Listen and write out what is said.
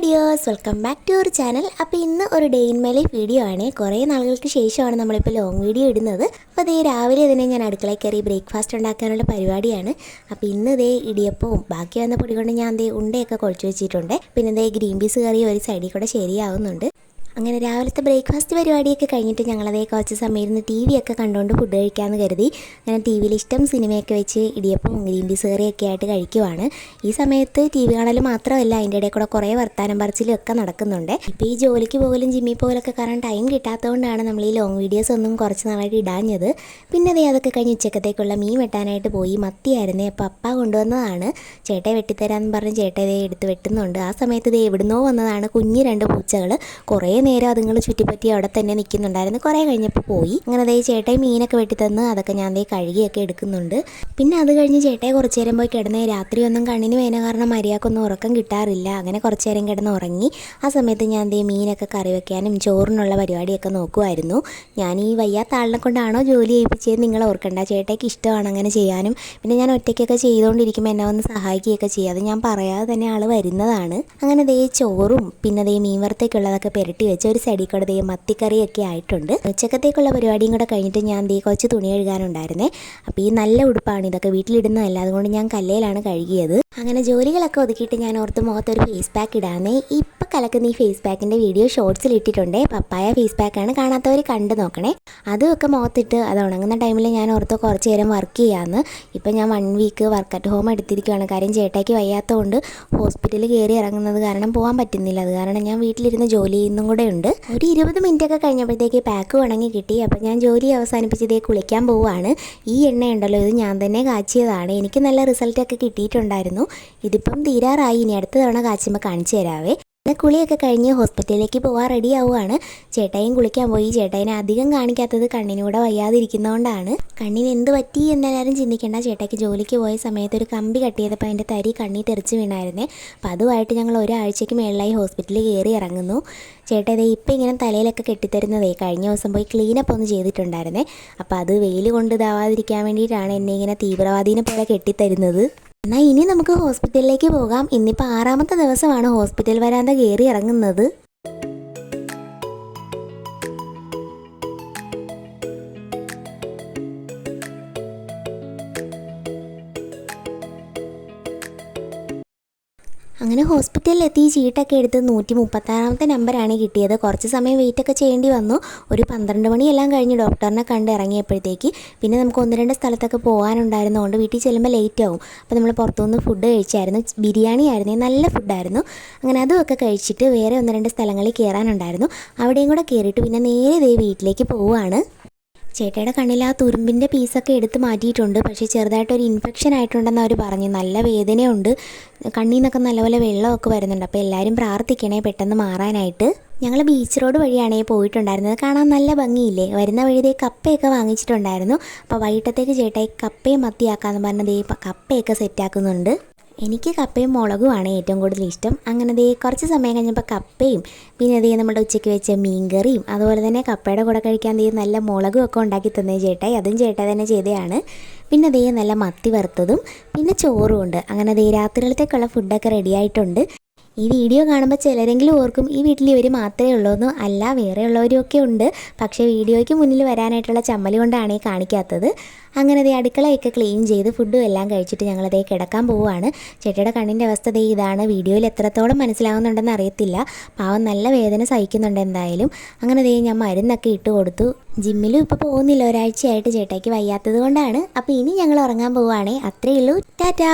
Dears, welcome back to our channel. അപ്പോൾ ഇന്ന് ഒരു day in my life video ആണ്. കുറേ നാളുകൾക്ക് ശേഷമാണ് നമ്മളിപ്പോൾ ലോങ് വീഡിയോ ഇടുന്നത്. അപ്പോൾ അതേ രാവിലെ തന്നെ ഞാൻ അടുക്കളയിൽ കയറി ബ്രേക്ക്ഫാസ്റ്റ് ഉണ്ടാക്കാനുള്ള പരിപാടിയാണ്. അപ്പോൾ ഇന്ന് ഇതേ ഇടിയപ്പവും ബാക്കി വന്ന പൊടി കൊണ്ട് ഞാൻ ദേ ഉണ്ടയൊക്കെ കുഴച്ച് വെച്ചിട്ടുണ്ട്. പിന്നെ ഇതേ ഗ്രീൻ പീസ് കറി ഒരു സൈഡിൽ കൂടെ ശരിയാവുന്നുണ്ട്. അങ്ങനെ രാവിലത്തെ ബ്രേക്ക്ഫാസ്റ്റ് പരിപാടിയൊക്കെ കഴിഞ്ഞിട്ട് ഞങ്ങളതേ കുറച്ച് സമയം ഇരുന്ന് ടി വി ഒക്കെ കണ്ടുകൊണ്ട് ഫുഡ് കഴിക്കാമെന്ന് കരുതി. അങ്ങനെ ടി വിയിൽ ഇഷ്ടം സിനിമയൊക്കെ വെച്ച് ഇടിയപ്പവും ഗ്രീൻ പീസ് കറിയൊക്കെ ആയിട്ട് കഴിക്കുവാണ്. ഈ സമയത്ത് ടി വി കാണൽ മാത്രമല്ല, അതിൻ്റെ ഇടയിൽ കൂടെ കുറേ വർത്താനം പറച്ചിലും ഒക്കെ നടക്കുന്നുണ്ട്. ഇപ്പോൾ ഈ ജോലിക്ക് പോകലും ജിമ്മിൽ പോകലൊക്കെ കാരണം ടൈം കിട്ടാത്തതുകൊണ്ടാണ് നമ്മൾ ഈ ലോങ് വീഡിയോസ് ഒന്നും കുറച്ച് നാളായിട്ട് ഇടാഞ്ഞത്. പിന്നെ അതേ അതൊക്കെ കഴിഞ്ഞ് ഉച്ചക്കത്തേക്കുള്ള മീൻ വെട്ടാനായിട്ട് പോയി. മത്തിയായിരുന്നേ, അപ്പോൾ അപ്പ കൊണ്ടുവന്നതാണ്. ചേട്ടയെ വെട്ടിത്തരാമെന്ന് പറഞ്ഞ് ചേട്ടയെ എടുത്ത് വെട്ടുന്നുണ്ട്. ആ സമയത്ത് ഇത് എവിടുന്നോ വന്നതാണ് കുഞ്ഞ് 2 പൂച്ചകൾ. കുറേ നേരം അതുങ്ങൾ ചുറ്റിപ്പറ്റി അവിടെ തന്നെ നിൽക്കുന്നുണ്ടായിരുന്നു. കുറേ കഴിഞ്ഞപ്പോൾ പോയി. അങ്ങനെ അതേ ചേട്ടായി മീനൊക്കെ വെട്ടിത്തന്ന് അതൊക്കെ ഞാൻ ദേ കഴുകിയൊക്കെ എടുക്കുന്നുണ്ട്. പിന്നെ അത് കഴിഞ്ഞ് ചേട്ടായി കുറച്ച് നേരം പോയി കിടന്നേ. രാത്രിയൊന്നും കണ്ണിന് വേന കാരണം മര്യാദക്കൊന്നും ഉറക്കം കിട്ടാറില്ല. അങ്ങനെ കുറച്ച് നേരം കിടന്ന് ഉറങ്ങി. ആ സമയത്ത് ഞാൻ ദേ മീനൊക്കെ കറി വെക്കാനും ചോറിനുള്ള പരിപാടിയൊക്കെ നോക്കുമായിരുന്നു. ഞാൻ ഈ വയ്യാത്ത ആളിനെ കൊണ്ടാണോ ജോലി ചെയ്യിപ്പിച്ചത് നിങ്ങൾ ഓർക്കണ്ട. ചേട്ടായിക്ക് ഇഷ്ടമാണ് അങ്ങനെ ചെയ്യാനും. പിന്നെ ഞാൻ ഒറ്റയ്ക്കൊക്കെ ചെയ്തുകൊണ്ടിരിക്കുമ്പോൾ എന്നെ വന്ന് സഹായിക്കുകയൊക്കെ ചെയ്യുക. അത് ഞാൻ പറയാതെ തന്നെ ആൾ വരുന്നതാണ്. അങ്ങനെ ദേ ചോറും പിന്നെ ദേ മീൻ വറുത്തേക്കുള്ളതൊക്കെ പുരട്ടി വെച്ച് ഒരു സൈഡിൽ കൂടെ ദേ മത്തിക്കറിയൊക്കെ ആയിട്ടുണ്ട്. ഉച്ചക്കത്തേക്കുള്ള പരിപാടിയും കൂടെ കഴിഞ്ഞിട്ട് ഞാൻ ദേ കുറച്ച് തുണി കഴുകാനുണ്ടായിരുന്നേ. അപ്പോൾ ഈ നല്ല ഉടുപ്പാണ്, ഇതൊക്കെ വീട്ടിലിടുന്നതല്ല, അതുകൊണ്ട് ഞാൻ കല്ലയിലാണ് കഴുകിയത്. അങ്ങനെ ജോലികളൊക്കെ ഒതുക്കിയിട്ട് ഞാൻ ഓർത്ത് മുഖത്തൊരു ഫേസ് പാക്ക് ഇടാന്നേ. ഇപ്പം കലക്കുന്ന ഈ ഫേസ് പാക്കിൻ്റെ വീഡിയോ ഷോർട്സിൽ ഇട്ടിട്ടുണ്ട്. പപ്പായ ഫേസ് പാക്കാണ്, കാണാത്തവർ കണ്ടു നോക്കണേ. അതുമൊക്കെ മുഖത്തിട്ട് അത് ഉണങ്ങുന്ന ടൈമിൽ ഞാൻ ഓർത്ത് കുറച്ച് നേരം വർക്ക് ചെയ്യാമെന്ന്. ഇപ്പം ഞാൻ 1 വീക്ക് വർക്ക് അറ്റ് ഹോം എടുത്തിരിക്കുകയാണ്. കാര്യം ചേട്ടായിക്ക് വയ്യാത്തതുകൊണ്ട് ഹോസ്പിറ്റലിൽ കയറി ഇറങ്ങുന്നത് കാരണം പോകാൻ പറ്റുന്നില്ല. അത് കാരണം ഞാൻ വീട്ടിലിരുന്ന് ജോലി ചെയ്യുന്നതും കൂടെ ഉണ്ട്. ഒരു 20 മിനിറ്റൊക്കെ കഴിഞ്ഞപ്പോഴത്തേക്ക് പാക്ക് ഉണങ്ങി കിട്ടി. അപ്പം ഞാൻ ജോലി അവസാനിപ്പിച്ചതേ കുളിക്കാൻ പോവുകയാണ്. ഈ എണ്ണ ഉണ്ടല്ലോ, ഇത് ഞാൻ തന്നെ കാച്ചിയതാണ്. എനിക്ക് നല്ല റിസൾട്ടൊക്കെ കിട്ടിയിട്ടുണ്ടായിരുന്നു. ഇതിപ്പം തീരാറായി. ഇനി അടുത്ത തവണ കാച്ചുമ്പോൾ കാണിച്ചു തരാവേ. പിന്നെ കുളിയൊക്കെ കഴിഞ്ഞ് ഹോസ്പിറ്റലിലേക്ക് പോകാൻ റെഡി ആവുകയാണ്. ചേട്ടായും കുളിക്കാൻ പോയി. ചേട്ടായിനെ അധികം കാണിക്കാത്തത് കണ്ണിനൂടെ വയ്യാതിരിക്കുന്നതുകൊണ്ടാണ്. കണ്ണിന് എന്ത് പറ്റി എന്നെല്ലാവരും ചിന്തിക്കേണ്ട. ചേട്ടായിക്ക് ജോലിക്ക് പോയ സമയത്ത് ഒരു കമ്പി കട്ട് ചെയ്തപ്പോൾ അതിൻ്റെ തരി കണ്ണിൽ തെറിച്ച് വീണായിരുന്നേ. അപ്പോൾ അതുമായിട്ട് ഞങ്ങൾ ഒരാഴ്ചയ്ക്ക് മേളിലായി ഹോസ്പിറ്റലിൽ കയറി ഇറങ്ങുന്നു. ചേട്ടാ ഇപ്പം ഇങ്ങനെ തലയിലൊക്കെ കെട്ടിത്തരുന്നതേ കഴിഞ്ഞ ദിവസം പോയി ക്ലീനപ്പ് ഒന്ന് ചെയ്തിട്ടുണ്ടായിരുന്നേ. അപ്പോൾ അത് വെയിൽ കൊണ്ട് ഇതാവാതിരിക്കാൻ വേണ്ടിയിട്ടാണ് എന്നെ ഇങ്ങനെ തീവ്രവാദീനെ പോലെ കെട്ടിത്തരുന്നത്. എന്നാൽ ഇനി നമുക്ക് ഹോസ്പിറ്റലിലേക്ക് പോകാം. ഇന്നിപ്പോൾ 6ാമത്തെ ദിവസമാണ് ഹോസ്പിറ്റൽ വരാന്ത കയറി ഇറങ്ങുന്നത്. അങ്ങനെ ഹോസ്പിറ്റലിലെത്തി ചീട്ടൊക്കെ എടുത്ത് 136ാമത്തെ നമ്പറാണ് കിട്ടിയത്. കുറച്ച് സമയം വെയിറ്റൊക്കെ ചെയ്യേണ്ടി വന്നു. ഒരു 12 മണിയെല്ലാം കഴിഞ്ഞ് ഡോക്ടറിനെ കണ്ട് ഇറങ്ങിയപ്പോഴത്തേക്ക് പിന്നെ നമുക്ക് 1-2 സ്ഥലത്തൊക്കെ പോകാനുണ്ടായിരുന്നതുകൊണ്ട് വീട്ടിൽ ചെല്ലുമ്പോൾ ലേറ്റ് ആവും. അപ്പോൾ നമ്മൾ പുറത്തുനിന്ന് ഫുഡ് കഴിച്ചായിരുന്നു. ബിരിയാണി ആയിരുന്നു, നല്ല ഫുഡായിരുന്നു. അങ്ങനെ അതുമൊക്കെ കഴിച്ചിട്ട് വേറെ 1-2 സ്ഥലങ്ങളിൽ കയറാനുണ്ടായിരുന്നു. അവിടെയും കൂടെ കയറിയിട്ട് പിന്നെ നേരെ ദേ വീട്ടിലേക്ക് പോവുകയാണ്. ചേട്ടയുടെ കണ്ണിൽ ആ തുരുമ്പിൻ്റെ പീസൊക്കെ എടുത്ത് മാറ്റിയിട്ടുണ്ട്. പക്ഷേ ചെറുതായിട്ടൊരു ഇൻഫെക്ഷൻ ആയിട്ടുണ്ടെന്ന് അവർ പറഞ്ഞു. നല്ല വേദനയുണ്ട്, കണ്ണിൽ നിന്നൊക്കെ നല്ലപോലെ വെള്ളമൊക്കെ വരുന്നുണ്ട്. അപ്പോൾ എല്ലാവരും പ്രാർത്ഥിക്കണേ പെട്ടെന്ന് മാറാനായിട്ട്. ഞങ്ങൾ ബീച്ച് റോഡ് വഴിയാണേ പോയിട്ടുണ്ടായിരുന്നത്. കാണാൻ നല്ല ഭംഗിയില്ലേ. വരുന്ന വഴിതേ കപ്പയൊക്കെ വാങ്ങിച്ചിട്ടുണ്ടായിരുന്നു. അപ്പോൾ വൈകിട്ടത്തേക്ക് ചേട്ടായി കപ്പയും മത്തിയാക്കാമെന്ന് പറഞ്ഞതേ കപ്പയൊക്കെ സെറ്റാക്കുന്നുണ്ട്. എനിക്ക് കപ്പയും മുളകുമാണ് ഏറ്റവും കൂടുതൽ ഇഷ്ടം. അങ്ങനെ ദേ കുറച്ച് സമയം കഴിഞ്ഞപ്പോൾ കപ്പയും പിന്നെ അതേ നമ്മുടെ ഉച്ചയ്ക്ക് വെച്ച മീൻകറിയും അതുപോലെ തന്നെ കപ്പയുടെ കൂടെ കഴിക്കാൻ ദേ നല്ല മുളകും ഒക്കെ ഉണ്ടാക്കി തന്നേ ചേട്ടായി. അതും ചേട്ടായി തന്നെ ചെയ്തതാണ്. പിന്നെ ദേ നല്ല മത്തി വറുത്തതും പിന്നെ ചോറും ഉണ്ട്. അങ്ങനെ ദേ രാത്രിയിലത്തേക്കുള്ള ഫുഡൊക്കെ റെഡി ആയിട്ടുണ്ട്. ഈ വീഡിയോ കാണുമ്പോൾ ചിലരെങ്കിലും ഓർക്കും ഈ വീട്ടിൽ ഇവർ മാത്രമേ ഉള്ളൂന്ന്. അല്ല, വേറെ ഉള്ളവരും ഒക്കെ ഉണ്ട്. പക്ഷേ വീഡിയോയ്ക്ക് മുന്നിൽ വരാനായിട്ടുള്ള ചമ്മൽ കൊണ്ടാണ് ഈ കാണിക്കാത്തത്. അങ്ങനെ ദേ അടുക്കളയൊക്കെ ക്ലീൻ ചെയ്ത് ഫുഡും എല്ലാം കഴിച്ചിട്ട് ഞങ്ങളതേ കിടക്കാൻ പോവുകയാണ്. ചേട്ടയുടെ കണ്ണിൻ്റെ അവസ്ഥ ദേ ഇതാണ്. വീഡിയോയിൽ എത്രത്തോളം മനസ്സിലാവുന്നുണ്ടെന്ന് അറിയത്തില്ല. പാവം നല്ല വേദന സഹിക്കുന്നുണ്ട് എന്തായാലും. അങ്ങനെ ദേ ഞാൻ മരുന്നൊക്കെ ഇട്ട് കൊടുത്തു. ജിമ്മിലും ഇപ്പോൾ പോകുന്നില്ല, ഒരാഴ്ചയായിട്ട് ചേട്ടായിക്ക് വയ്യാത്തത് കൊണ്ടാണ്. അപ്പോൾ ഇനി ഞങ്ങൾ ഉറങ്ങാൻ പോവുകയാണേ. അത്രയേ ഉള്ളൂ. ടാറ്റാ.